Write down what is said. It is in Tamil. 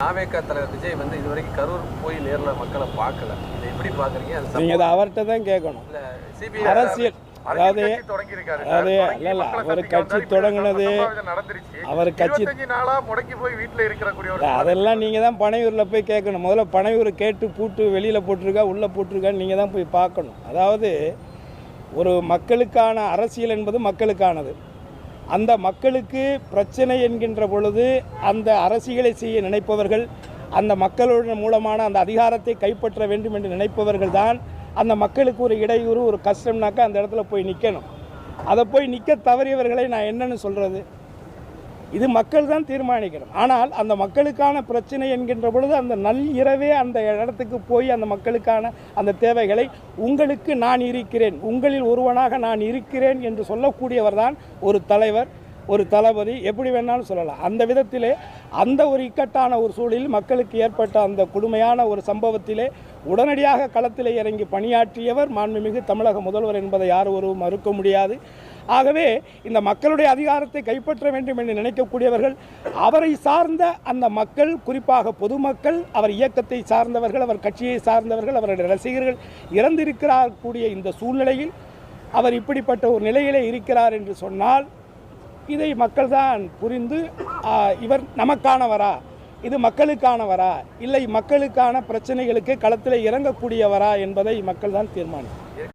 தாவேகா தலைவர் விஜய் வந்து இதுவரைக்கும் கரூர் போய் நேரில் மக்களை பார்க்கல. இதை எப்படி பார்க்குறீங்க? நீங்கள் அதை அவர்கிட்ட தான் கேட்கணும். அரசியல் அதாவது அவர் கட்சி தொடங்கினது அவர் கட்சி அதெல்லாம் நீங்கள் தான் பனையூரில் போய் கேட்கணும். முதல்ல பனையூர் கேட்டு பூட்டு வெளியில் போட்டிருக்கா உள்ளே போட்டிருக்கான்னு நீங்கள் தான் போய் பார்க்கணும். அதாவது ஒரு மக்களுக்கான அரசியல் என்பது மக்களுக்கானது. அந்த மக்களுக்கு பிரச்சனை என்கின்ற பொழுது அந்த அரசியலை செய்ய நினைப்பவர்கள், அந்த மக்களுடைய மூலமான அந்த அதிகாரத்தை கைப்பற்ற வேண்டும் என்று நினைப்பவர்கள் தான் அந்த மக்களுக்கு ஒரு இடையூறு ஒரு கஷ்டம்னாக்கா அந்த இடத்துல போய் நிற்கணும். அதை போய் நிற்க தவறியவர்களை நான் என்னன்னு சொல்கிறது? இது மக்கள் தான் தீர்மானிக்கணும். ஆனால் அந்த மக்களுக்கான பிரச்சனை என்கின்ற பொழுது அந்த நள்ளிரவே அந்த இடத்துக்கு போய் அந்த மக்களுக்கான அந்த தேவைகளை உங்களுக்கு நான் இருக்கிறேன், உங்களில் ஒருவனாக நான் இருக்கிறேன் என்று சொல்லக்கூடியவர் தான் ஒரு தலைவர், ஒரு தளபதி, எப்படி வேணாலும் சொல்லலாம். அந்த விதத்திலே அந்த ஒரு இக்கட்டான ஒரு சூழலில் மக்களுக்கு ஏற்பட்ட அந்த கொடுமையான ஒரு சம்பவத்திலே உடனடியாக களத்திலே இறங்கி பணியாற்றியவர் மாண்புமிகு தமிழக முதல்வர் என்பதை யார் ஒருவரும் மறுக்க முடியாது. ஆகவே இந்த மக்களுடைய அதிகாரத்தை கைப்பற்ற வேண்டும் என்று நினைக்கக்கூடியவர்கள், அவரை சார்ந்த அந்த மக்கள், குறிப்பாக பொதுமக்கள், அவர் இயக்கத்தை சார்ந்தவர்கள், அவர் கட்சியை சார்ந்தவர்கள், அவருடைய ரசிகர்கள் இறந்திருக்கிறார் இந்த சூழ்நிலையில் அவர் இப்படிப்பட்ட ஒரு நிலையிலே இருக்கிறார் என்று சொன்னால் இதை மக்கள் தான் புரிந்து இவர் நமக்கானவரா, இது மக்களுக்கானவரா, இல்லை மக்களுக்கான பிரச்சனைகளுக்கு களத்தில் இறங்கக்கூடியவரா என்பதை மக்கள் தான் தீர்மானிக்கும்.